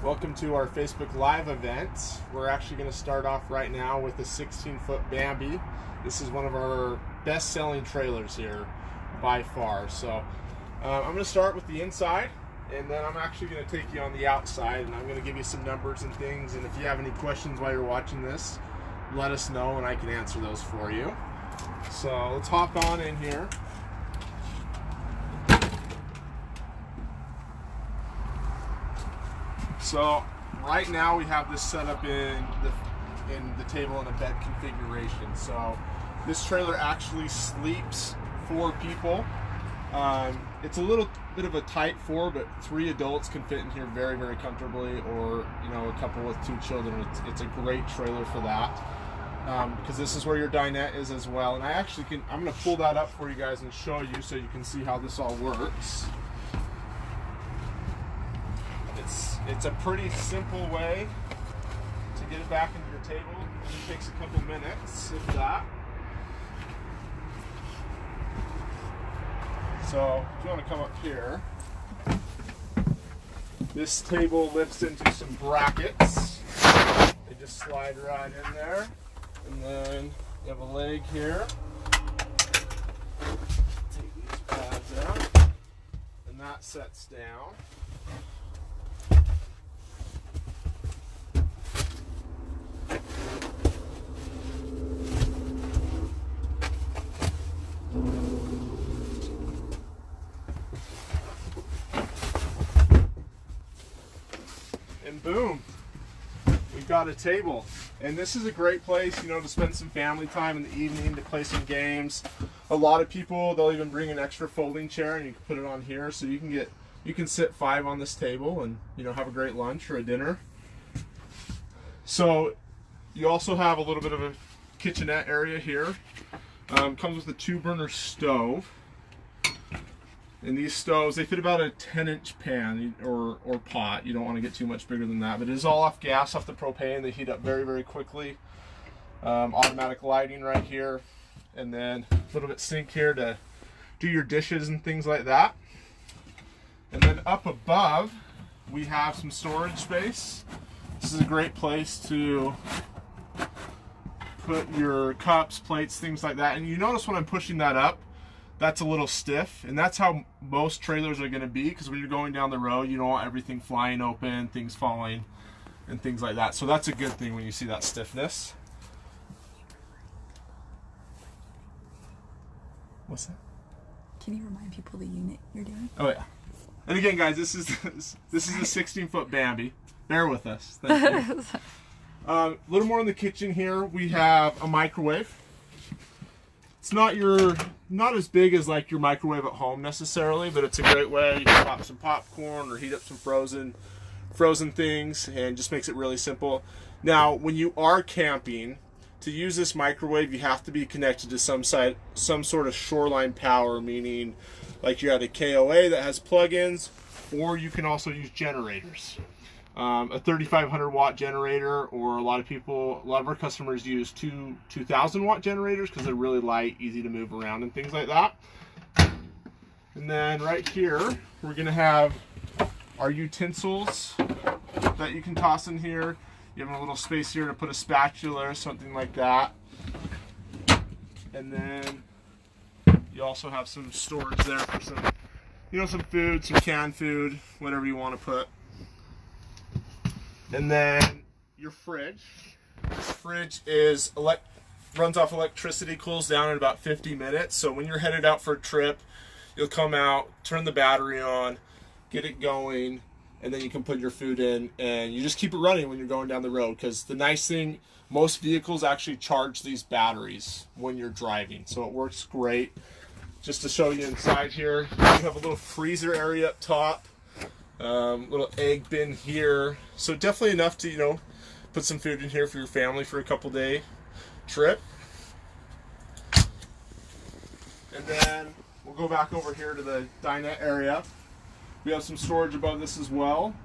Welcome to our Facebook Live event. We're actually going to start off right now with a 16-foot Bambi. This is one of our best-selling trailers here by far. So I'm going to start with the inside, and then I'm actually going to take you on the outside, and I'm going to give you some numbers and things. And if you have any questions while you're watching this, let us know, and I can answer those for you. So let's hop on in here. So right now we have this set up in the table and a bed configuration. So this trailer actually sleeps 4 people. It's a little bit of a tight 4, but 3 adults can fit in here very, very comfortably, or a couple with 2 children. It's a great trailer for that, because this is where your dinette is as well. And I'm going to pull that up for you guys and show you so you can see how this all works. It's a pretty simple way to get it back into your table. It takes a couple minutes, if that. So if you want to come up here, this table lifts into some brackets. They just slide right in there. And then you have a leg here. Take these pads out. And that sets down. And boom, we've got a table. And this is a great place, to spend some family time in the evening, to play some games. A lot of people, they'll even bring an extra folding chair and you can put it on here, so you can sit 5 on this table and have a great lunch or a dinner. So you also have a little bit of a kitchenette area here. Comes with a 2-burner stove. And these stoves, they fit about a 10-inch pan or pot. You don't want to get too much bigger than that. But it is all off gas, off the propane. They heat up very, very quickly. Automatic lighting right here. And then a little bit sink here to do your dishes and things like that. And then up above, we have some storage space. This is a great place to put your cups, plates, things like that. And you notice when I'm pushing that up, that's a little stiff, and that's how most trailers are going to be, because when you're going down the road, you don't want everything flying open, things falling, and things like that. So that's a good thing when you see that stiffness. What's that? Can you remind people the unit you're doing? Oh yeah. And again, guys, this is a 16-foot Bambi. Bear with us. Thank you. A little more in the kitchen here. We have a microwave. It's not as big as like your microwave at home necessarily, but it's a great way. You can pop some popcorn or heat up some frozen things, and just makes it really simple. Now, when you are camping, to use this microwave, you have to be connected to some sort of shoreline power, meaning like you're at a KOA that has plug-ins, or you can also use generators. A 3,500 watt generator, or a lot of our customers use 2,000 watt generators because they're really light, easy to move around and things like that. And then right here, we're gonna have our utensils that you can toss in here. You have a little space here to put a spatula or something like that. And then you also have some storage there for some food, some canned food, whatever you want to put. And then your fridge. This fridge runs off electricity, cools down in about 50 minutes. So when you're headed out for a trip, you'll come out, turn the battery on, get it going, and then you can put your food in, and you just keep it running when you're going down the road. Because the nice thing, most vehicles actually charge these batteries when you're driving, so it works great. Just to show you inside here, you have a little freezer area up top. Little egg bin here, so definitely enough to put some food in here for your family for a couple-day trip. And then we'll go back over here to the dinette area. We have some storage above this as well.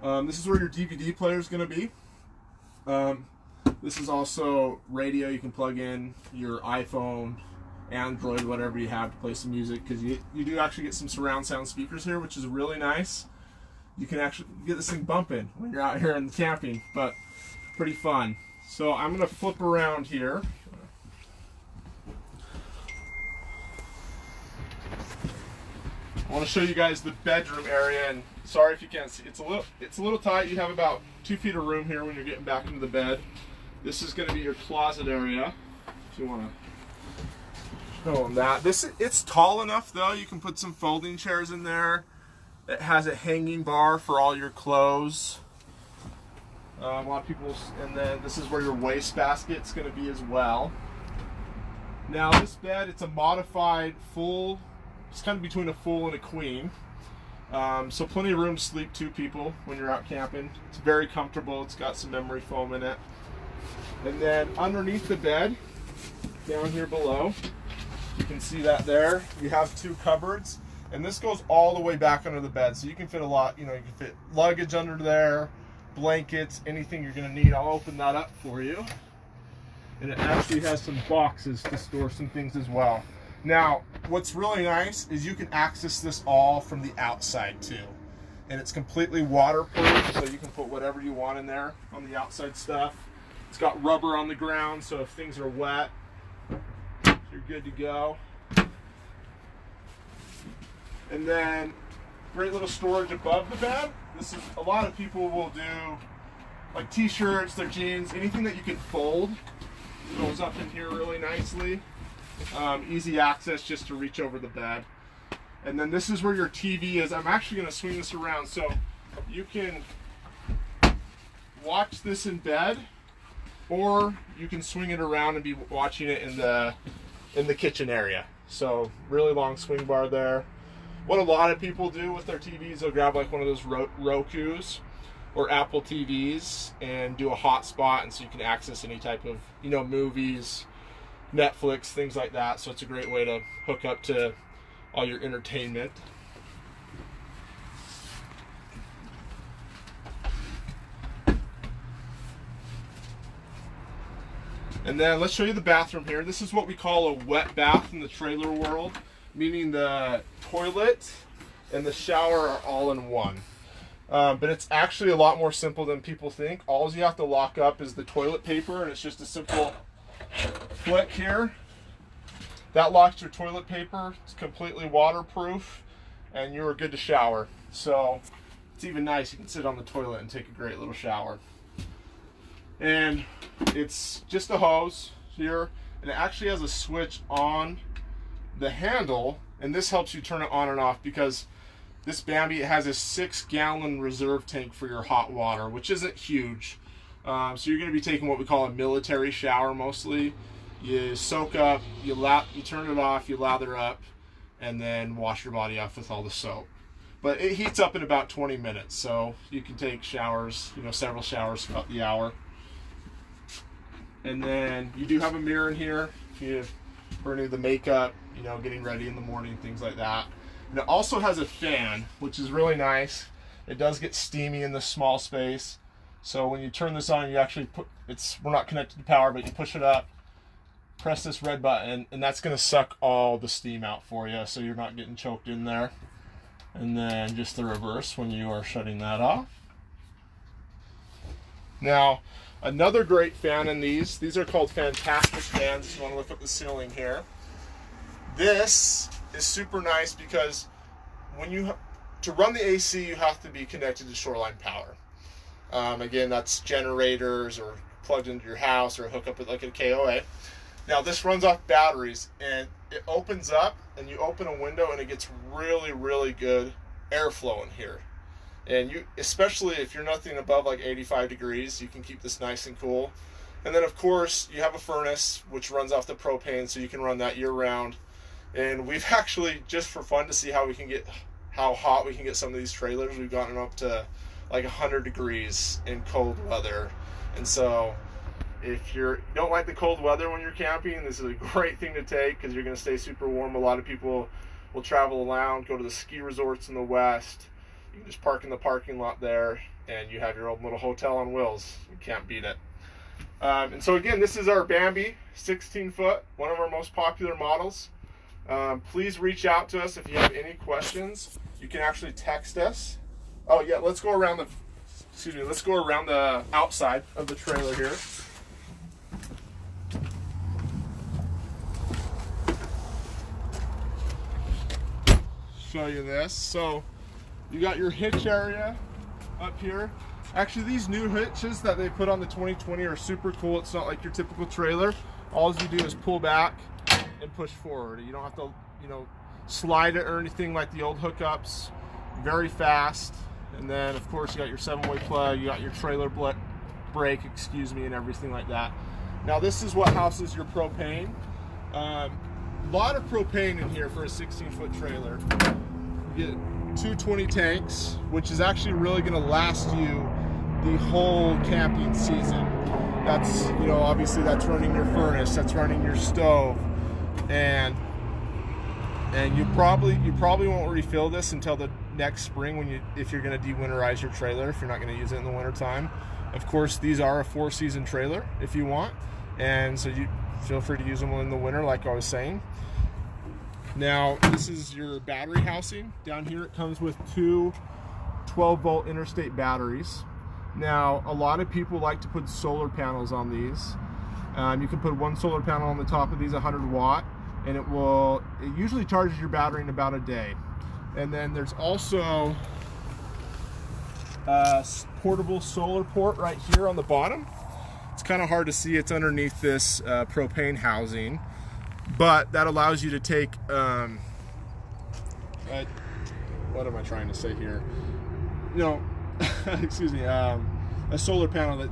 This is where your DVD player is going to be. This is also radio. You can plug in your iPhone, Android, whatever you have to play some music, because you do actually get some surround sound speakers here, which is really nice. you can actually get this thing bumping when you're out here in camping, but pretty fun. So I'm gonna flip around here. I want to show you guys the bedroom area, and sorry if you can't see. It's a little tight. You have about 2 feet of room here when you're getting back into the bed. This is going to be your closet area, if you want to show them that. It's tall enough though. You can put some folding chairs in there. It has a hanging bar for all your clothes. A lot of people, and then this is where your waste basket's going to be as well. Now this bed, it's a modified full. It's kind of between a full and a queen. So plenty of room to sleep 2 people when you're out camping. It's very comfortable. It's got some memory foam in it. And then underneath the bed, down here below, you can see that there. You have 2 cupboards. And this goes all the way back under the bed. So you can fit a lot, you can fit luggage under there, blankets, anything you're going to need. I'll open that up for you. And it actually has some boxes to store some things as well. Now, what's really nice is you can access this all from the outside too. And it's completely waterproof, so you can put whatever you want in there on the outside stuff. It's got rubber on the ground, so if things are wet, you're good to go. And then, great little storage above the bed. This is, a lot of people will do like t-shirts, their jeans, anything that you can fold goes up in here really nicely. Easy access just to reach over the bed. And then this is where your TV is. I'm actually going to swing this around so you can watch this in bed, or you can swing it around and be watching it in the kitchen area. So really long swing bar there. What a lot of people do with their TVs, they'll grab like one of those Rokus or Apple TVs and do a hotspot, and so you can access any type of movies, Netflix, things like that. So it's a great way to hook up to all your entertainment. And then let's show you the bathroom here. This is what we call a wet bath in the trailer world, meaning the toilet and the shower are all in one. But it's actually a lot more simple than people think. All you have to lock up is the toilet paper, and it's just a simple flick here. That locks your toilet paper. It's completely waterproof, and you're good to shower. So it's even nice. You can sit on the toilet and take a great little shower. And it's just a hose here, and it actually has a switch on the handle, and this helps you turn it on and off, because this Bambi, it has a 6-gallon reserve tank for your hot water, which isn't huge. So you're going to be taking what we call a military shower mostly. You soak up, you turn it off, you lather up, and then wash your body off with all the soap. But it heats up in about 20 minutes, so you can take showers, several showers throughout the hour. And then you do have a mirror in here for any of the makeup, getting ready in the morning, things like that. And it also has a fan, which is really nice. It does get steamy in this small space. So when you turn this on, you actually we're not connected to power, but you push it up, press this red button, and that's going to suck all the steam out for you, so you're not getting choked in there. And then just the reverse when you are shutting that off. Now, another great fan in these are called fantastic fans. If you want to look up the ceiling here. This is super nice because to run the AC, you have to be connected to shoreline power. Again, that's generators or plugged into your house or hook up with like a KOA. Now this runs off batteries, and it opens up, and you open a window, and it gets really, really good airflow in here. And especially if you're nothing above like 85 degrees, you can keep this nice and cool. And then of course you have a furnace which runs off the propane, so you can run that year round. And we've actually, just for fun to see how hot we can get some of these trailers, we've gotten up to like 100 degrees in cold weather. And so if you don't like the cold weather when you're camping, this is a great thing to take, because you're going to stay super warm. A lot of people will travel around, go to the ski resorts in the west. You can just park in the parking lot there, and you have your own little hotel on wheels. You can't beat it. And so again, this is our Bambi 16-foot, one of our most popular models. Please reach out to us if you have any questions. You can actually text us Oh yeah, let's go around the. Excuse me. Let's go around the outside of the trailer here. Show you this. So you got your hitch area up here. Actually, these new hitches that they put on the 2020 are super cool. It's not like your typical trailer. All you do is pull back and push forward. You don't have to, slide it or anything like the old hookups. Very fast. And then, of course, you got your 7-way plug. You got your trailer brake, and everything like that. Now, this is what houses your propane. A lot of propane in here for a 16-foot trailer. You get 220 tanks, which is actually really going to last you the whole camping season. That's, obviously that's running your furnace, that's running your stove, and you probably won't refill this until the next spring if you're going to de-winterize your trailer, if you're not going to use it in the winter time. Of course, these are a 4-season trailer if you want, and so you feel free to use them in the winter, like I was saying. Now, this is your battery housing. Down here it comes with two 12-volt interstate batteries. Now, a lot of people like to put solar panels on these. You can put one solar panel on the top of these, 100 watt, and it usually charges your battery in about a day. And then there's also a portable solar port right here on the bottom. It's kind of hard to see, it's underneath this propane housing. But that allows you to take, what am I trying to say here? Excuse me, a solar panel that,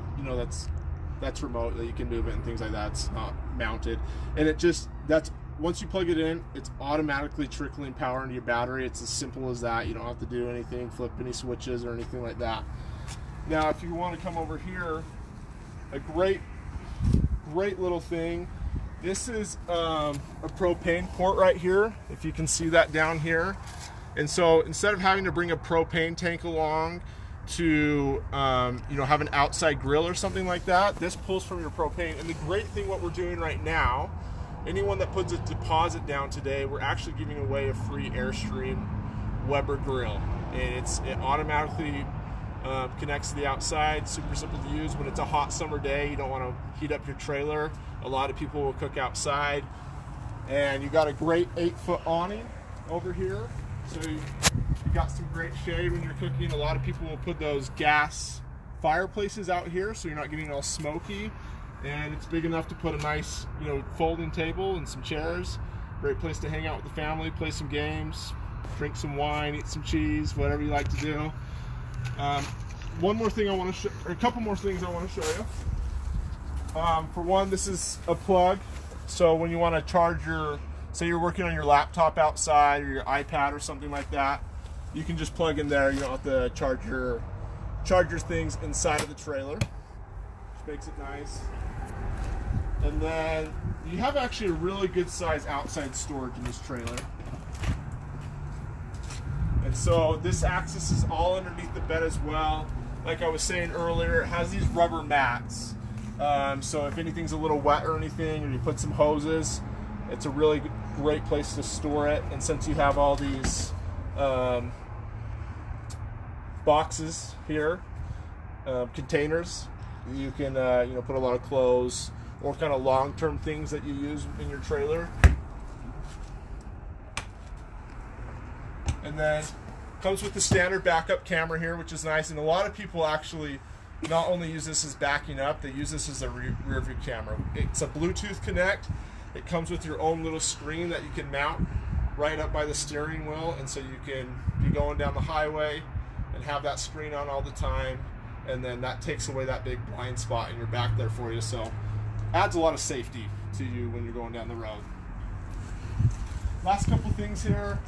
that's remote, that you can move it and things like that. It's not mounted. And once you plug it in, it's automatically trickling power into your battery. It's as simple as that. You don't have to do anything, flip any switches or anything like that. Now, if you want to come over here, a great little thing. This is a propane port right here, if you can see that down here. And so instead of having to bring a propane tank along to have an outside grill or something like that, this pulls from your propane. And the great thing, what we're doing right now, anyone that puts a deposit down today, we're actually giving away a free Airstream Weber grill. And it automatically connects to the outside, super simple to use. When it's a hot summer day, you don't want to heat up your trailer. A lot of people will cook outside. And you got a great 8-foot awning over here. So you got some great shade when you're cooking. A lot of people will put those gas fireplaces out here so you're not getting all smoky. And it's big enough to put a nice, folding table and some chairs. Great place to hang out with the family, play some games, drink some wine, eat some cheese, whatever you like to do. One more thing I want to show, or a couple more things I want to show you. For one, this is a plug. So when you want to charge say you're working on your laptop outside or your iPad or something like that, you can just plug in there. You don't have to charge your things inside of the trailer, which makes it nice. And then you have actually a really good size outside storage in this trailer. And so this access is all underneath the bed as well. Like I was saying earlier, it has these rubber mats. So if anything's a little wet or anything, or you put some hoses, it's a really great place to store it. And since you have all these boxes here, containers, you can put a lot of clothes or kind of long-term things that you use in your trailer. And then comes with the standard backup camera here, which is nice. And a lot of people actually not only use this as backing up, they use this as a rear view camera. It's a Bluetooth connect. It comes with your own little screen that you can mount right up by the steering wheel, and so you can be going down the highway and have that screen on all the time, and then that takes away that big blind spot in your back there for you. So adds a lot of safety to you when you're going down the road. Last couple things here.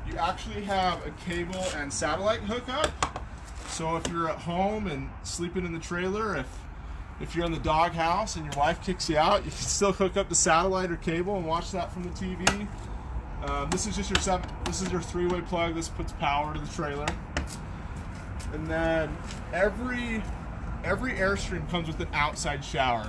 You actually have a cable and satellite hookup. So if you're at home and sleeping in the trailer, if you're in the doghouse and your wife kicks you out, you can still hook up the satellite or cable and watch that from the TV. This is just your 3-way plug. This puts power to the trailer. And then every Airstream comes with an outside shower,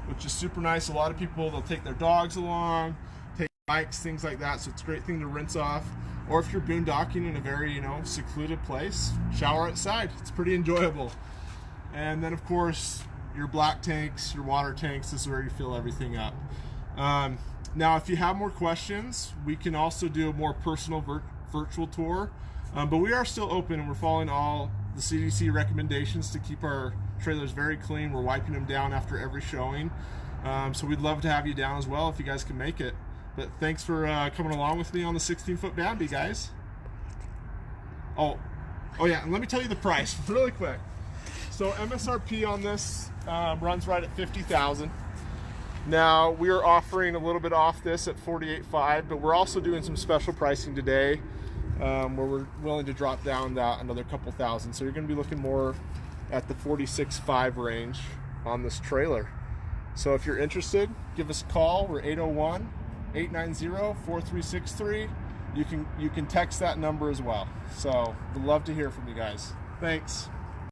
which is super nice. A lot of people, they'll take their dogs along, take bikes, things like that. So it's a great thing to rinse off. or if you're boondocking in a very, you know, secluded place, shower outside. It's pretty enjoyable. And then of course, your black tanks, your water tanks, this is where you fill everything up. Now, if you have more questions, we can also do a more personal virtual tour, but we are still open and we're following all the CDC recommendations to keep our trailers very clean. We're wiping them down after every showing. So we'd love to have you down as well if you guys can make it. But thanks for coming along with me on the 16-foot Bambi, guys. Oh yeah, and let me tell you the price really quick. So MSRP on this runs right at $50,000. Now we are offering a little bit off this at $48,500, but we're also doing some special pricing today where we're willing to drop down that another couple thousand. So you're going to be looking more at the $46,500 range on this trailer. So if you're interested, give us a call. We're 801-890-4363. You can text that number as well. So we'd love to hear from you guys. Thanks.